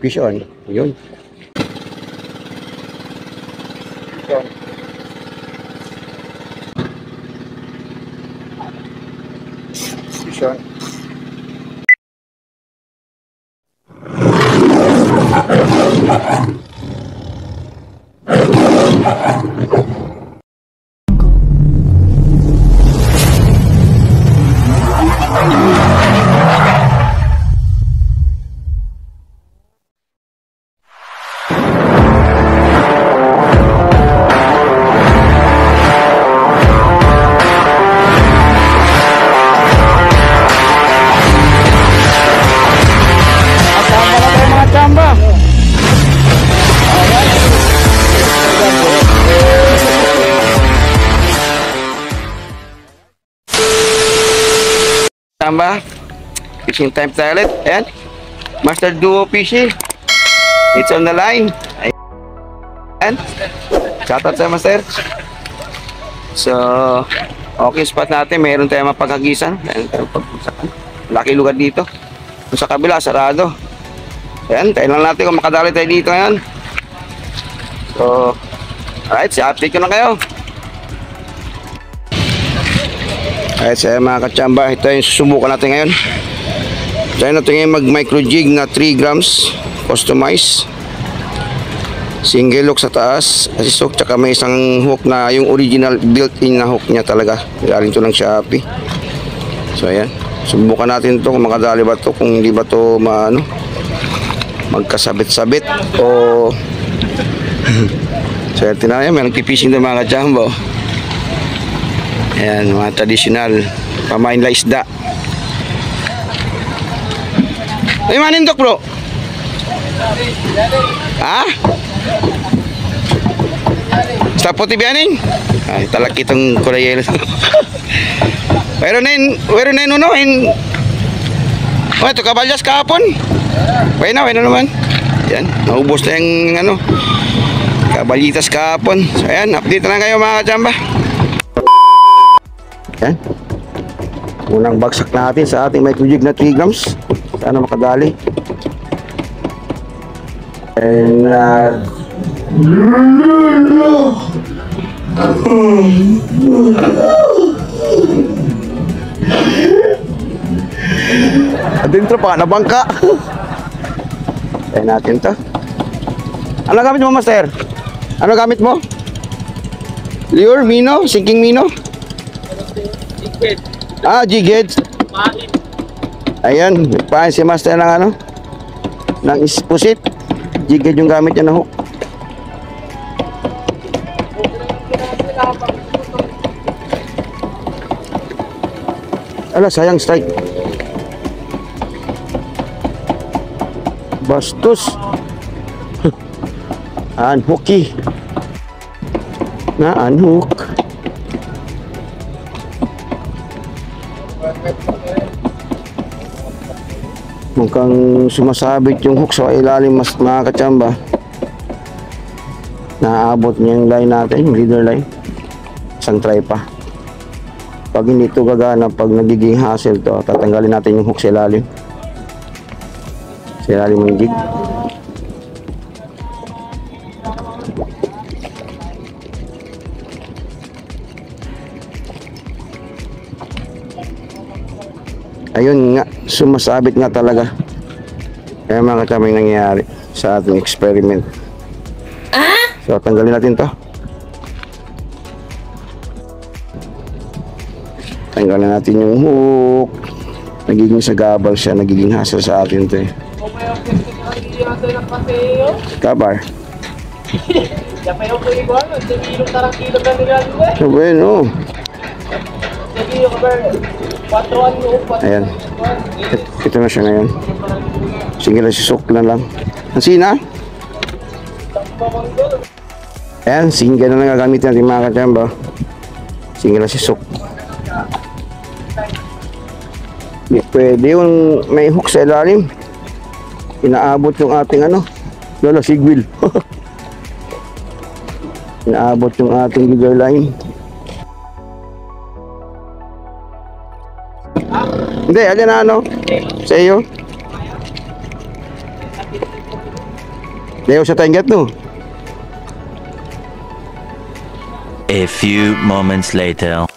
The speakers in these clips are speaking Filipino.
Fish on. Yun. Fish on. Tamba, fishing time tayo ulit. Ayan, Master Duo Fishing, it's on the line. Ayan, shoutout sa Master. So, okay spot natin, meron tayong mapaghagisan. Ayan, laki lugar dito. Kung sa kabila, sarado. Ayan, tayo lang natin kung makadali tayo dito ngayon. So, alright, si-update ko na kayo. Alright, sa mga kachamba, ito yung susubukan natin ngayon. Try natin ngayon mag micro jig na 3 grams customize, single hook sa taas, assist hook, tsaka may isang hook na yung original built-in na hook niya talaga, galing to ng Shopee. So ayan, subukan natin to kung makadali ba to, kung hindi ba to magkasabit-sabit o swerte na yan. May nagpipishing doon mga kachamba. Ayan, mga traditional pamain la isda. Ay, manindok bro. Ha? Sa puti biyaning? Ay, talak itong kurayel. Pero na uno in. Oh, ito kabalyas kahapon. Wala na naman. Ayan, naubos na yung ano, kabalyitas kahapon. So ayan, update na kayo mga kachamba. Yan. Unang bagsak natin sa ating micro jig na 3 grams. Sana makadali. And adentro pa, nabangka. Tayo natin to. Ano gamit mo, Master? Ano gamit mo? Lure, Mino? Sinking Mino? Ah, jighead. Ayan, paano si Master ng ano? Ng ispusit. Jighead yung gamit niya na hook. Ala, sayang strike. Bastos. Unhooky. Na unhook. Mukhang sumasabit yung hook sa ilalim, mas mga kachamba. Naaabot niya yung line natin, yung leader line. Isang try pa. Pag hindi ito gagana, pag nagiging hassle to, tatanggalin natin yung hook sa ilalim. Sa ilalim ng jig. Ayun nga, sumasabit nga talaga. Kaya mga kachamba yung nangyayari sa ating experiment. So, tanggalin natin to. Tanggalin natin yung hook. Nagiging sagabal siya, nagiging hassle sa atin to eh. Kabar. So, bueno. Ayan. Ito na siya ngayon. Sige lang, sisok na lang. Ang sina? Ayan, single na lang gagamitin natin mga kachamba. Single lang sisok. Pwede yung may hook sa ilalim. Inaabot yung ating ano, lolo, sigwil. Inaabot yung ating leader line. Hindi, alin na ano? Sa iyo. Deo sa tenggat no. A few moments later.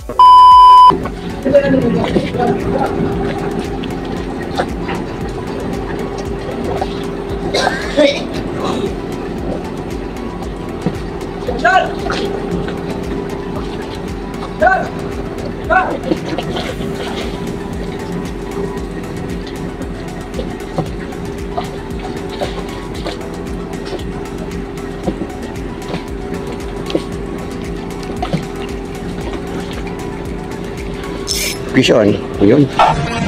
Fish on. Yun.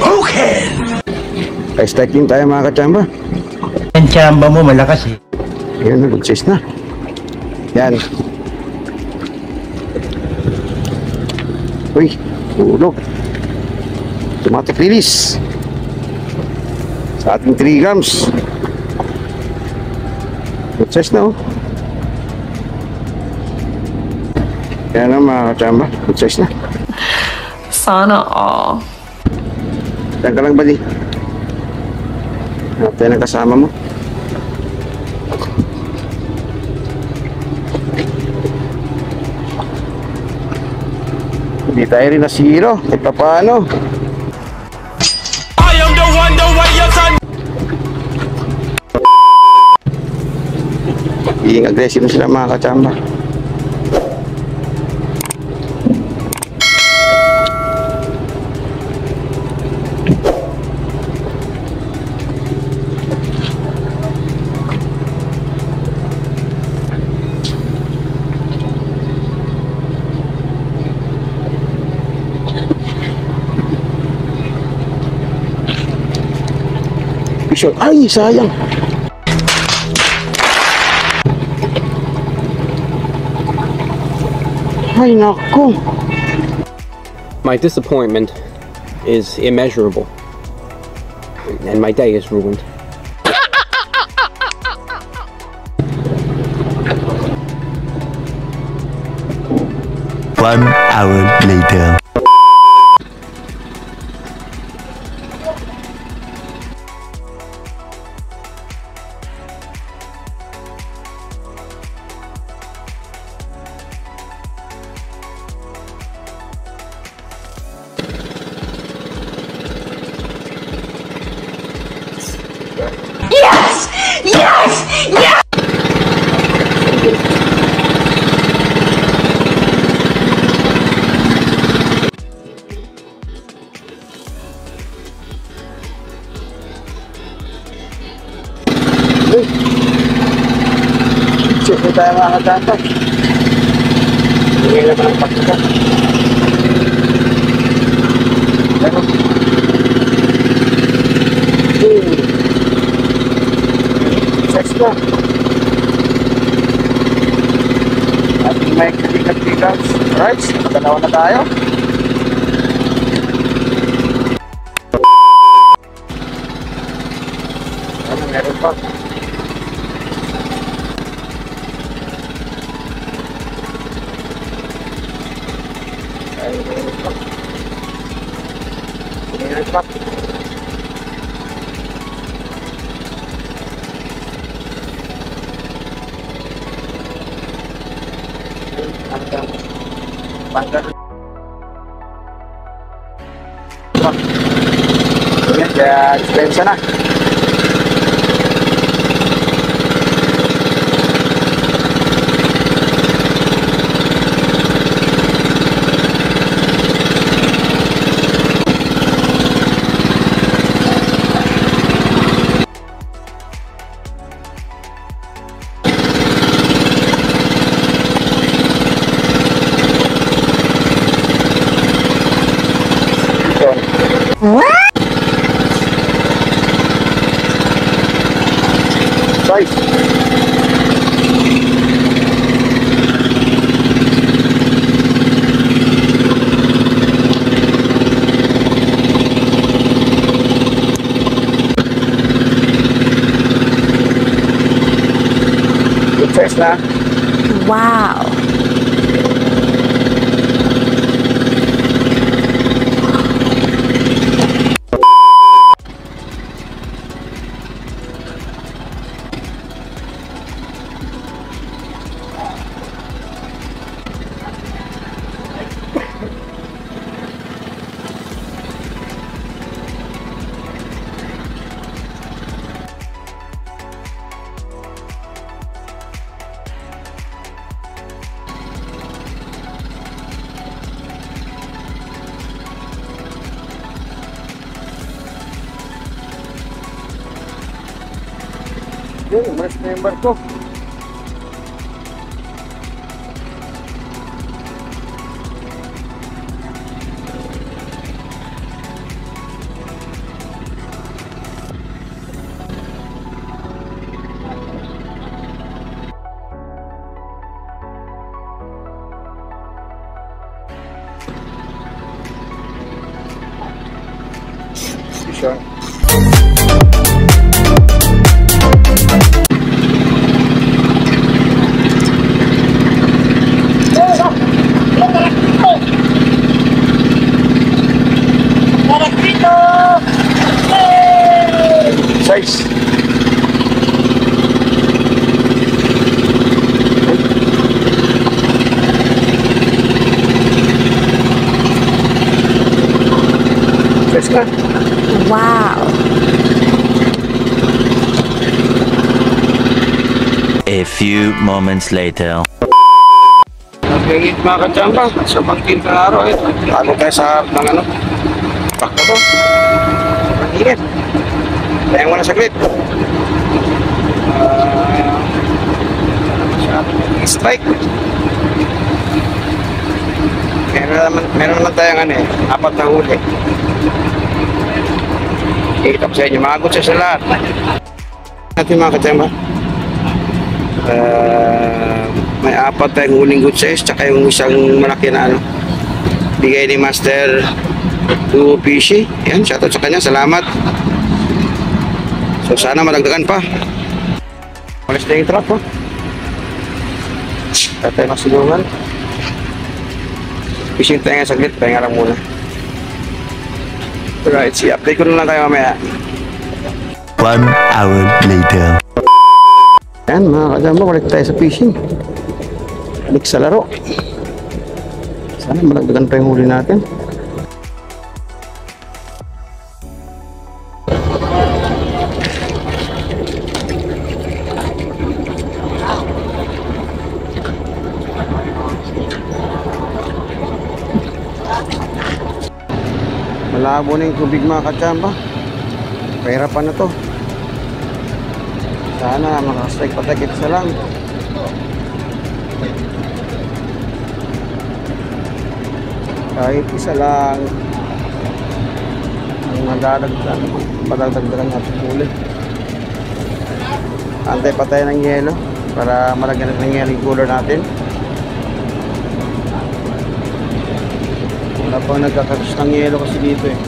Okay! I-strike din tayo mga kachamba. Ang chamba mo malakas eh. Ayan, nag-sis na. Yan. Uy, tulog. Automatic release. Sa ating 3 grams. Nag-sis na oh. Yan na mga kachamba. Nag-sis na. Sana all. Saan ka lang ba di? Hanap tayo ng kasama mo. Hindi tayo rin nasiro. Kahit pa paano. I am the one, the way your son. Being aggressive na sila mga kachamba. Picture. Ay, sayang. Ay, naku. My disappointment is immeasurable, and my day is ruined. One hour later. Yes! Yes! Yes! Check na tayo mga kachamba. Hindi na naman ang pagkita. Pero, sex na. At may katikat-tikat. Alright, magdalawa na tayo. Ano, meron pa. Meron pa. Yan, kaya dispensa na. Size. Good size na. Wow. Yun, umalis na yung barko. Siya. Size. Size ka. Wow. A few moments later. Nagingit mga katsamba. Sa pagkin na araw eh. Lalo tayo sa harap ng ano. Bakto to. Nagingit. Kaya mo na saglit. Strike. Meron naman tayong ano eh. 4 na huli. Ikita ko sa inyo. Magot siya sa lahat. Natin mga katsamba. May 4 tayong huling good size. Tsaka yung isang malaki na ano. Bigay ni Master Duo Fishy. Yan. Shoutout sa kanya. Salamat. So sana madagdagan pa. Malis na yung truck po. Tatay masilungan. Fishing tayo nga saglit. Pahinga lang muna. Alright, see, update ko na lang kayo mamaya. 1 hour later. Yan mga kasama, balik tayo sa fishing. Balik sa laro. Sana malagdagan pa yung huli natin. Malabo na yung tubig mga katsamba. Pahirapan na to. Sana makastrike patakit isa lang. Kahit isa lang ang madadagdagan natin ulit. Antay pa tayo ng yelo para malagyan natin ng yelo yung cooler natin. Wala pang nagkakaros ng yelo kasi dito eh.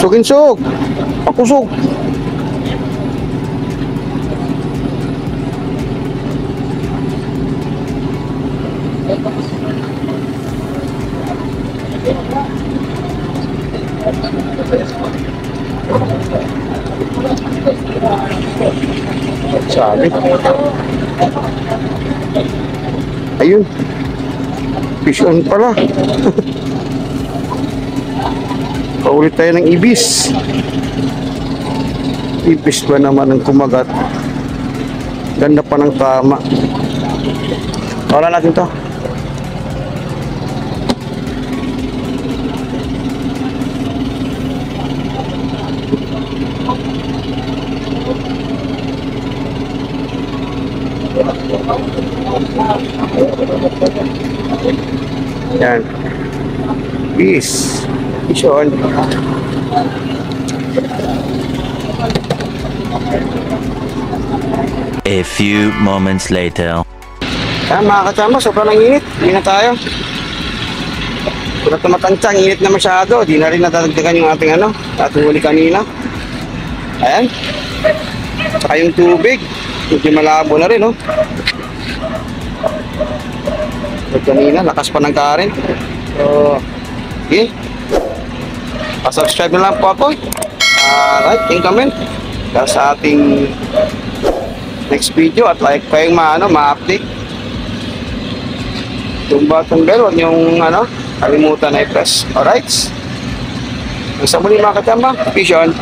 Sukin-suk! Pakusok! Sabi. Ayun. Fish on pala. Paulit tayo ng ibis. Ibis ba naman ang kumagat? Ganda pa ng tama. Wala natin to. Yan. Ibis. Fish on. A few moments later. Yan mga kasama, sobrang init. Hindi na tayo. Kung na tumatansang, init na masyado. Di na rin natadagdagan yung ating ano, ating huli kanina. Ayan. Saka yung tubig. Medyo malabo na rin, oh. At kanina, lakas pa ng current. So, okay. Pa-subscribe na lang po ako. Like and comment. Dahil sa ating next video at like kayong ma-update. Yung button bell, huwag yung kalimutan na i-press. Alright? Hanggang sa muli mga katamba. Peace on.